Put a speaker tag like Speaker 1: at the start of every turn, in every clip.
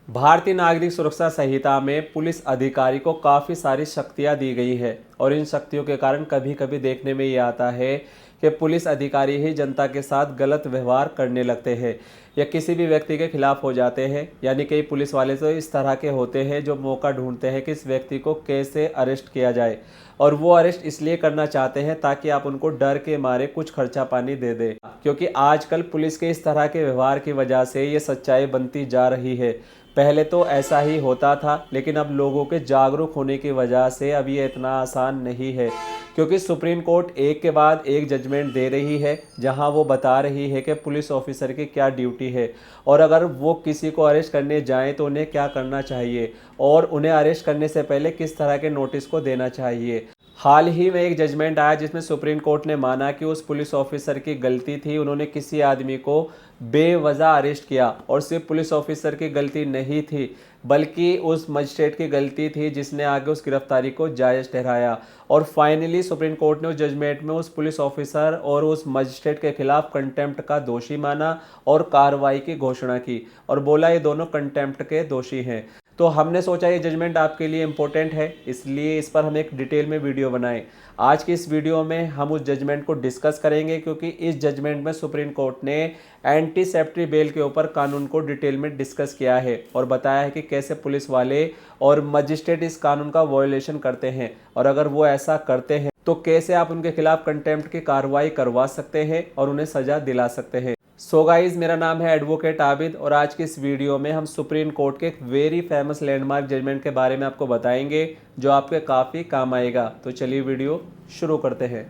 Speaker 1: भारतीय नागरिक सुरक्षा संहिता में पुलिस अधिकारी को काफ़ी सारी शक्तियां दी गई है और इन शक्तियों के कारण कभी कभी देखने में ये आता है कि पुलिस अधिकारी ही जनता के साथ गलत व्यवहार करने लगते हैं या किसी भी व्यक्ति के खिलाफ हो जाते हैं। यानी कई पुलिस वाले तो इस तरह के होते हैं जो मौका ढूंढते हैं कि इस व्यक्ति को कैसे अरेस्ट किया जाए, और वो अरेस्ट इसलिए करना चाहते हैं ताकि आप उनको डर के मारे कुछ खर्चा पानी दे दें, क्योंकि आजकल पुलिस के इस तरह के व्यवहार की वजह से ये सच्चाई बनती जा रही है। पहले तो ऐसा ही होता था, लेकिन अब लोगों के जागरूक होने की वजह से अब ये इतना आसान नहीं है, क्योंकि सुप्रीम कोर्ट एक के बाद एक जजमेंट दे रही है जहां वो बता रही है कि पुलिस ऑफिसर की क्या ड्यूटी है और अगर वो किसी को अरेस्ट करने जाएं तो उन्हें क्या करना चाहिए और उन्हें अरेस्ट करने से पहले किस तरह के नोटिस को देना चाहिए। हाल ही में एक जजमेंट आया जिसमें सुप्रीम कोर्ट ने माना कि उस पुलिस ऑफिसर की गलती थी, उन्होंने किसी आदमी को बेवजह अरेस्ट किया और सिर्फ पुलिस ऑफिसर की गलती नहीं थी बल्कि उस मजिस्ट्रेट की गलती थी जिसने आगे उस गिरफ्तारी को जायज़ ठहराया। और फाइनली सुप्रीम कोर्ट ने उस जजमेंट में उस पुलिस ऑफिसर और उस मजिस्ट्रेट के खिलाफ कंटेम्प्ट का दोषी माना और कार्रवाई की घोषणा की और बोला ये दोनों कंटेम्प्ट के दोषी हैं। तो हमने सोचा ये जजमेंट आपके लिए इम्पोर्टेंट है, इसलिए इस पर हम एक डिटेल में वीडियो बनाएं। आज की इस वीडियो में हम उस जजमेंट को डिस्कस करेंगे, क्योंकि इस जजमेंट में सुप्रीम कोर्ट ने एंटीसेप्टरी बेल के ऊपर कानून को डिटेल में डिस्कस किया है और बताया है कि कैसे पुलिस वाले और मजिस्ट्रेट इस कानून का वायोलेशन करते हैं और अगर वो ऐसा करते हैं तो कैसे आप उनके खिलाफ कंटेम्प्ट की कार्रवाई करवा सकते हैं और उन्हें सजा दिला सकते हैं। सो गाइज, मेरा नाम है एडवोकेट आबिद और आज की इस वीडियो में हम सुप्रीम कोर्ट के एक वेरी फेमस लैंडमार्क जजमेंट के बारे में आपको बताएंगे जो आपके काफ़ी काम आएगा। तो चलिए वीडियो शुरू करते हैं।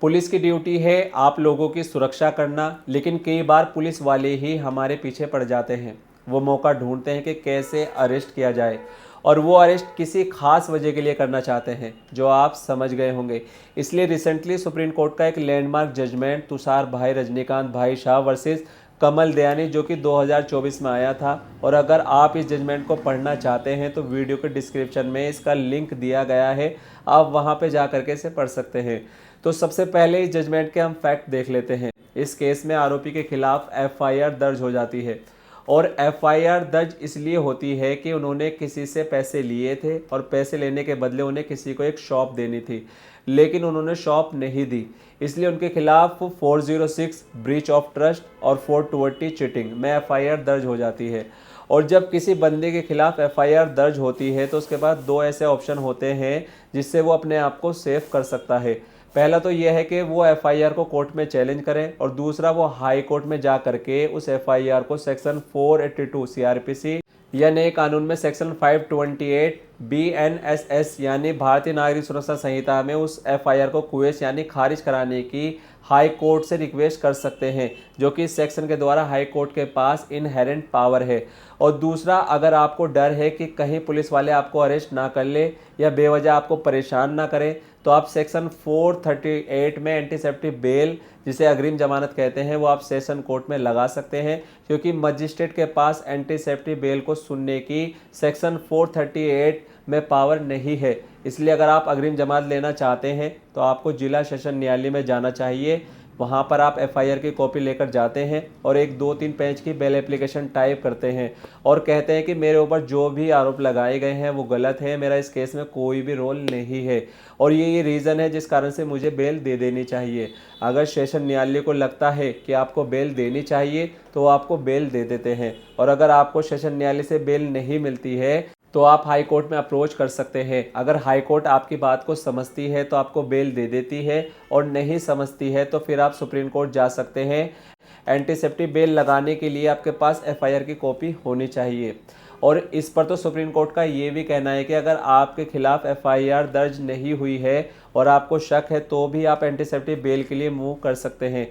Speaker 1: पुलिस की ड्यूटी है आप लोगों की सुरक्षा करना, लेकिन कई बार पुलिस वाले ही हमारे पीछे पड़ जाते हैं। वो मौका ढूंढते हैं कि कैसे अरेस्ट किया जाए और वो अरेस्ट किसी खास वजह के लिए करना चाहते हैं जो आप समझ गए होंगे। इसलिए रिसेंटली सुप्रीम कोर्ट का एक लैंडमार्क जजमेंट तुषार भाई रजनीकांत भाई शाह वर्सेस कमल दयानी जो कि 2024 में आया था, और अगर आप इस जजमेंट को पढ़ना चाहते हैं तो वीडियो के डिस्क्रिप्शन में इसका लिंक दिया गया है, आप वहां पे जा करके इसे पढ़ सकते हैं। तो सबसे पहले इस जजमेंट के हम फैक्ट देख लेते हैं। इस केस में आरोपी के खिलाफ एफआईआर दर्ज हो जाती है और एफआईआर दर्ज इसलिए होती है कि उन्होंने किसी से पैसे लिए थे और पैसे लेने के बदले उन्हें किसी को एक शॉप देनी थी, लेकिन उन्होंने शॉप नहीं दी, इसलिए उनके खिलाफ 406 ब्रीच ऑफ ट्रस्ट और 420 चीटिंग में एफआईआर दर्ज हो जाती है। और जब किसी बंदे के खिलाफ एफआईआर दर्ज होती है तो उसके बाद दो ऐसे ऑप्शन होते हैं जिससे वो अपने आप को सेफ कर सकता है। पहला तो यह है कि वो एफआईआर को कोर्ट में चैलेंज करें और दूसरा वो हाई कोर्ट में जा करके उस एफआईआर को सेक्शन 482 सीआरपीसी या नए कानून में सेक्शन 528 बीएनएसएस यानी भारतीय नागरिक सुरक्षा संहिता में उस एफआईआर को क्वेश यानी खारिज कराने की हाई कोर्ट से रिक्वेस्ट कर सकते हैं, जो कि इस सेक्शन के द्वारा हाई कोर्ट के पास इनहेरेंट पावर है। और दूसरा, अगर आपको डर है कि कहीं पुलिस वाले आपको अरेस्ट ना कर ले या बेवजह आपको परेशान ना करें, तो आप सेक्शन 438 में एंटीसेप्टिव बेल, जिसे अग्रिम जमानत कहते हैं, वो आप सेशन कोर्ट में लगा सकते हैं, क्योंकि मजिस्ट्रेट के पास एंटीसेप्टिव बेल को सुनने की सेक्शन 438 में पावर नहीं है। इसलिए अगर आप अग्रिम जमानत लेना चाहते हैं तो आपको जिला सेशन न्यायालय में जाना चाहिए। वहाँ पर आप एफआईआर की कॉपी लेकर जाते हैं और एक 2-3 पेज की बेल एप्लीकेशन टाइप करते हैं और कहते हैं कि मेरे ऊपर जो भी आरोप लगाए गए हैं वो गलत है, मेरा इस केस में कोई भी रोल नहीं है और ये रीज़न है जिस कारण से मुझे बेल दे देनी चाहिए। अगर सेशन न्यायालय को लगता है कि आपको बेल देनी चाहिए तो वो आपको बेल दे देते हैं, और अगर आपको सेशन न्यायालय से बेल नहीं मिलती है तो आप हाई कोर्ट में अप्रोच कर सकते हैं। अगर हाई कोर्ट आपकी बात को समझती है तो आपको बेल दे देती है और नहीं समझती है तो फिर आप सुप्रीम कोर्ट जा सकते हैं। एंटीसेप्टिव बेल लगाने के लिए आपके पास एफआईआर की कॉपी होनी चाहिए। और इस पर तो सुप्रीम कोर्ट का ये भी कहना है कि अगर आपके खिलाफ एफआईआर दर्ज नहीं हुई है और आपको शक है तो भी आप एंटीसेप्टिव बेल के लिए मूव कर सकते हैं।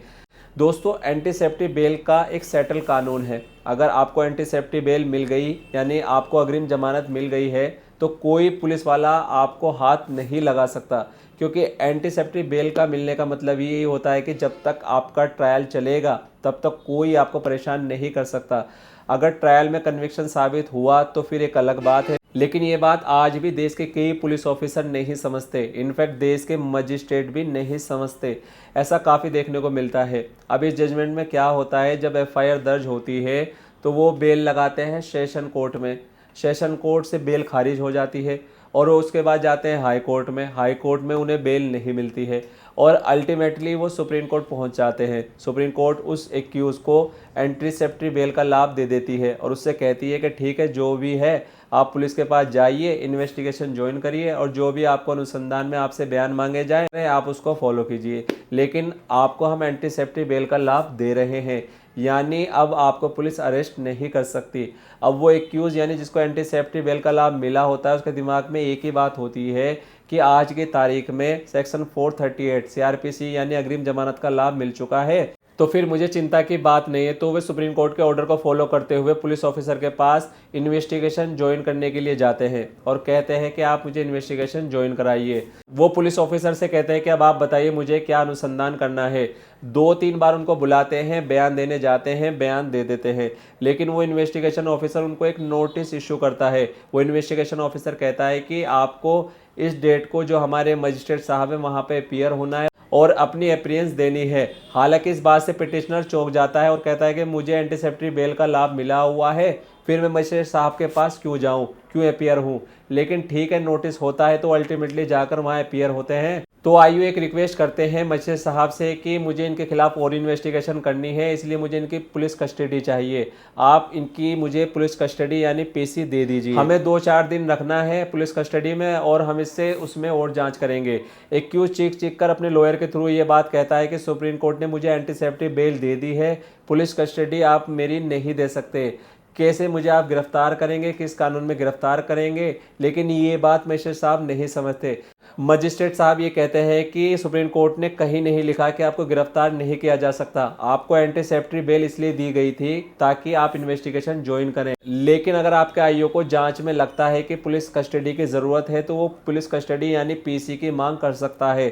Speaker 1: दोस्तों, एंटीसेप्टिव बेल का एक सेटल कानून है। अगर आपको एंटीसेप्टिव बेल मिल गई यानी आपको अग्रिम जमानत मिल गई है तो कोई पुलिस वाला आपको हाथ नहीं लगा सकता, क्योंकि एंटीसेप्टिव बेल का मिलने का मतलब यही होता है कि जब तक आपका ट्रायल चलेगा तब तक कोई आपको परेशान नहीं कर सकता। अगर ट्रायल में कन्विक्शन साबित हुआ तो फिर एक अलग बात है, लेकिन ये बात आज भी देश के कई पुलिस ऑफिसर नहीं समझते, इनफैक्ट देश के मजिस्ट्रेट भी नहीं समझते। ऐसा काफ़ी देखने को मिलता है। अब इस जजमेंट में क्या होता है, जब एफआईआर दर्ज होती है तो वो बेल लगाते हैं सेशन कोर्ट में, सेशन कोर्ट से बेल खारिज हो जाती है और वो उसके बाद जाते हैं हाई कोर्ट में, हाई कोर्ट में उन्हें बेल नहीं मिलती है और अल्टीमेटली वो सुप्रीम कोर्ट पहुंच जाते हैं। सुप्रीम कोर्ट उस एक्यूज़ को एंटीसेप्टरी बेल का लाभ दे देती है और उससे कहती है कि ठीक है, जो भी है आप पुलिस के पास जाइए, इन्वेस्टिगेशन ज्वाइन करिए और जो भी आपको अनुसंधान में आपसे बयान मांगे जाए आप उसको फॉलो कीजिए, लेकिन आपको हम एंटीसेप्टरी बेल का लाभ दे रहे हैं, यानी अब आपको पुलिस अरेस्ट नहीं कर सकती। अब वो एक्यूज़ यानी जिसको एंटीसेप्टरी बेल का लाभ मिला होता है उसके दिमाग में एक ही बात होती है कि आज की तारीख में सेक्शन 438 सीआरपीसी यानी अग्रिम जमानत का लाभ मिल चुका है, तो फिर मुझे चिंता की बात नहीं है। तो वे सुप्रीम कोर्ट के ऑर्डर को फॉलो करते हुए पुलिस ऑफिसर के पास इन्वेस्टिगेशन ज्वाइन करने के लिए जाते हैं और कहते हैं कि आप मुझे इन्वेस्टिगेशन ज्वाइन कराइए। वो पुलिस ऑफिसर से कहते हैं कि अब आप बताइए मुझे क्या अनुसंधान करना है। 2-3 बार उनको बुलाते हैं, बयान देने जाते हैं, बयान दे देते हैं, लेकिन वो इन्वेस्टिगेशन ऑफिसर उनको एक नोटिस इशू करता है। वो इन्वेस्टिगेशन ऑफिसर कहता है कि आपको इस डेट को जो हमारे मजिस्ट्रेट साहब है वहाँ पे अपीयर होना है और अपनी अपीयरेंस देनी है। हालांकि इस बात से पिटिशनर चौंक जाता है और कहता है कि मुझे एंटीसेप्टरी बेल का लाभ मिला हुआ है, फिर मैं मजिस्ट्रेट साहब के पास क्यों जाऊं, क्यों अपीयर हूं। लेकिन ठीक है, नोटिस होता है तो अल्टीमेटली जाकर वहां अपीयर होते हैं। तो आईयू एक रिक्वेस्ट करते हैं मजिस्ट्रेट साहब से कि मुझे इनके खिलाफ और इन्वेस्टिगेशन करनी है, इसलिए मुझे इनकी पुलिस कस्टडी चाहिए, आप इनकी मुझे पुलिस कस्टडी यानी पीसी दे दीजिए। हमें 2-4 दिन रखना है पुलिस कस्टडी में और हम इससे उसमें और जांच करेंगे। एक्यूज चीख कर अपने लॉयर के थ्रू ये बात कहता है कि सुप्रीम कोर्ट ने मुझे एंटीसेप्टरी बेल दे दी है, पुलिस कस्टडी आप मेरी नहीं दे सकते, कैसे मुझे आप गिरफ्तार करेंगे, किस कानून में गिरफ्तार करेंगे। लेकिन ये बात मजिस्ट्रेट साहब नहीं समझते। मजिस्ट्रेट साहब ये कहते हैं कि सुप्रीम कोर्ट ने कहीं नहीं लिखा कि आपको गिरफ्तार नहीं किया जा सकता, आपको एंटीसेप्टरी बेल इसलिए दी गई थी ताकि आप इन्वेस्टिगेशन ज्वाइन करें। लेकिन अगर आपके आईओ को जांच में लगता है कि पुलिस कस्टडी की ज़रूरत है तो वो पुलिस कस्टडी यानी पीसी की मांग कर सकता है।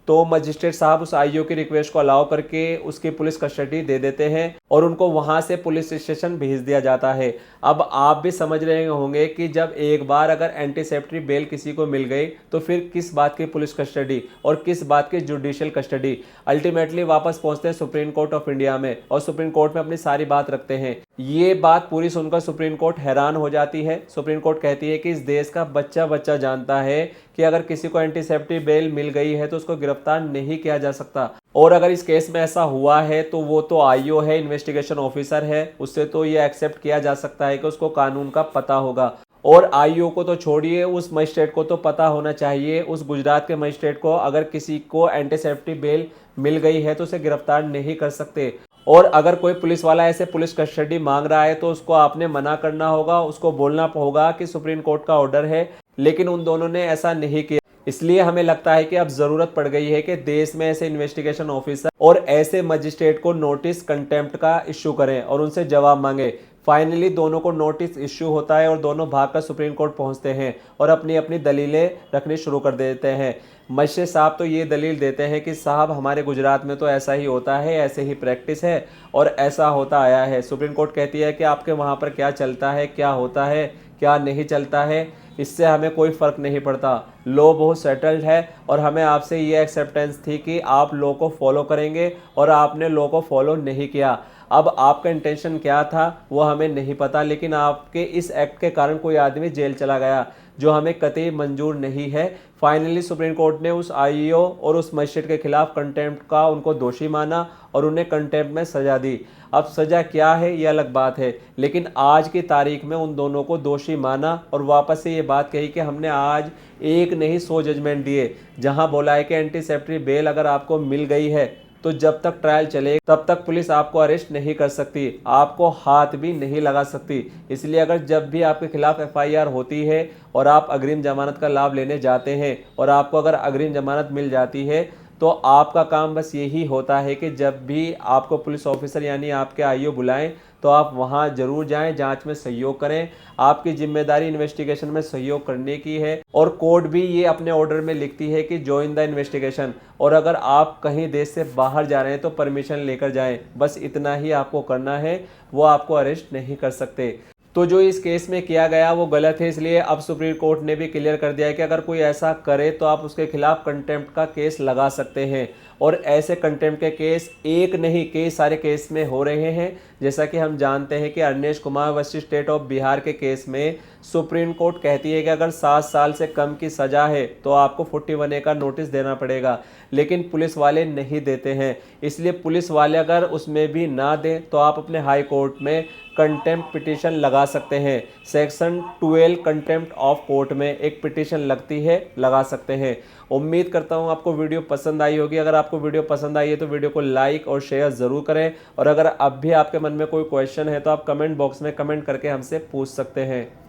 Speaker 1: तो मजिस्ट्रेट साहब उस आईओ की रिक्वेस्ट को अलाउ करके उसकी पुलिस कस्टडी दे देते हैं और उनको वहां से पुलिस स्टेशन भेज दिया जाता है। अब आप भी समझ रहे होंगे कि जब एक बार अगर एंटीसेप्टरी बेल किसी को मिल गई तो फिर किस बात की पुलिस कस्टडी और किस बात की जुडिशियल कस्टडी। अल्टीमेटली वापस पहुंचते हैं सुप्रीम कोर्ट ऑफ इंडिया में और सुप्रीम कोर्ट में अपनी सारी बात रखते हैं। ये बात पूरी सुनकर सुप्रीम कोर्ट हैरान हो जाती है। सुप्रीम कोर्ट कहती है कि इस देश का बच्चा बच्चा जानता है कि अगर किसी को एंटीसेप्टरी बेल मिल गई है तो उसको गिरफ्तार नहीं किया जा सकता, और अगर इस केस में ऐसा हुआ है तो वो तो आईओ है, इन्वेस्टिगेशन ऑफिसर है, उससे तो ये एक्सेप्ट किया जा सकता है कि उसको कानून का पता होगा। और आईओ को तो छोड़िए, उस मजिस्ट्रेट को तो पता होना चाहिए, उस गुजरात के मजिस्ट्रेट को, अगर किसी को एंटीसेप्टरी बेल मिल गई है तो उसे गिरफ्तार नहीं कर सकते। और अगर कोई पुलिस वाला ऐसे पुलिस कस्टडी मांग रहा है तो उसको आपने मना करना होगा, उसको बोलना होगा कि सुप्रीम कोर्ट का ऑर्डर है, लेकिन उन दोनों ने ऐसा नहीं किया। इसलिए हमें लगता है कि अब जरूरत पड़ गई है कि देश में ऐसे इन्वेस्टिगेशन ऑफिसर और ऐसे मजिस्ट्रेट को नोटिस कंटेम्प्ट का इश्यू करें और उनसे जवाब मांगे। फाइनली दोनों को नोटिस इश्यू होता है और दोनों भागकर सुप्रीम कोर्ट पहुंचते हैं और अपनी अपनी दलीलें रखनी शुरू कर देते हैं। मजिस्ट्रेट साहब तो ये दलील देते हैं कि साहब हमारे गुजरात में तो ऐसा ही होता है, ऐसे ही प्रैक्टिस है और ऐसा होता आया है। सुप्रीम कोर्ट कहती है कि आपके वहाँ पर क्या चलता है, क्या होता है, क्या नहीं चलता है, इससे हमें कोई फ़र्क नहीं पड़ता। लॉ बहुत सेटल्ड है और हमें आपसे ये एक्सेप्टेंस थी कि आप लॉ को फॉलो करेंगे और आपने लॉ को फॉलो नहीं किया। अब आपका इंटेंशन क्या था वो हमें नहीं पता, लेकिन आपके इस एक्ट के कारण कोई आदमी जेल चला गया जो हमें कतई मंजूर नहीं है। फाइनली सुप्रीम कोर्ट ने उस आईओ और उस मजिस्ट्रेट के खिलाफ कंटेम्प्ट का उनको दोषी माना और उन्हें कंटेम्प्ट में सजा दी। अब सजा क्या है ये अलग बात है, लेकिन आज की तारीख में उन दोनों को दोषी माना और वापस से ये बात कही कि हमने आज एक नहीं 100 जजमेंट दिए, जहां बोला है कि एंटीसेप्टरी बेल अगर आपको मिल गई है तो जब तक ट्रायल चले तब तक पुलिस आपको अरेस्ट नहीं कर सकती, आपको हाथ भी नहीं लगा सकती। इसलिए अगर जब भी आपके खिलाफ एफआईआर होती है और आप अग्रिम जमानत का लाभ लेने जाते हैं और आपको अगर अग्रिम जमानत मिल जाती है तो आपका काम बस यही होता है कि जब भी आपको पुलिस ऑफिसर यानी आपके आईओ बुलाएं तो आप वहां जरूर जाएं, जांच में सहयोग करें। आपकी जिम्मेदारी इन्वेस्टिगेशन में सहयोग करने की है और कोर्ट भी ये अपने ऑर्डर में लिखती है कि ज्वाइन द इन्वेस्टिगेशन, और अगर आप कहीं देश से बाहर जा रहे हैं तो परमिशन लेकर जाएं। बस इतना ही आपको करना है, वो आपको अरेस्ट नहीं कर सकते। तो जो इस केस में किया गया वो गलत है, इसलिए अब सुप्रीम कोर्ट ने भी क्लियर कर दिया है कि अगर कोई ऐसा करे तो आप उसके खिलाफ कंटेम्प्ट का केस लगा सकते हैं। और ऐसे कंटेम्प्ट के केस एक नहीं कई सारे केस में हो रहे हैं। जैसा कि हम जानते हैं कि Arnesh Kumar versus state of Bihar के केस में सुप्रीम कोर्ट कहती है कि अगर 7 साल से कम की सजा है तो आपको 41A का नोटिस देना पड़ेगा, लेकिन पुलिस वाले नहीं देते हैं। इसलिए पुलिस वाले अगर उसमें भी ना दें तो आप अपने हाई कोर्ट में कंटेम्प्ट पिटीशन लगा सकते हैं। सेक्शन 12 कंटेम्प्ट ऑफ कोर्ट में एक पिटीशन लगती है, लगा सकते हैं। उम्मीद करता हूं आपको वीडियो पसंद आई होगी। अगर आपको वीडियो पसंद आई है तो वीडियो को लाइक और शेयर ज़रूर करें। और अगर अब भी आपके मन में कोई क्वेश्चन है तो आप कमेंट बॉक्स में कमेंट करके हमसे पूछ सकते हैं।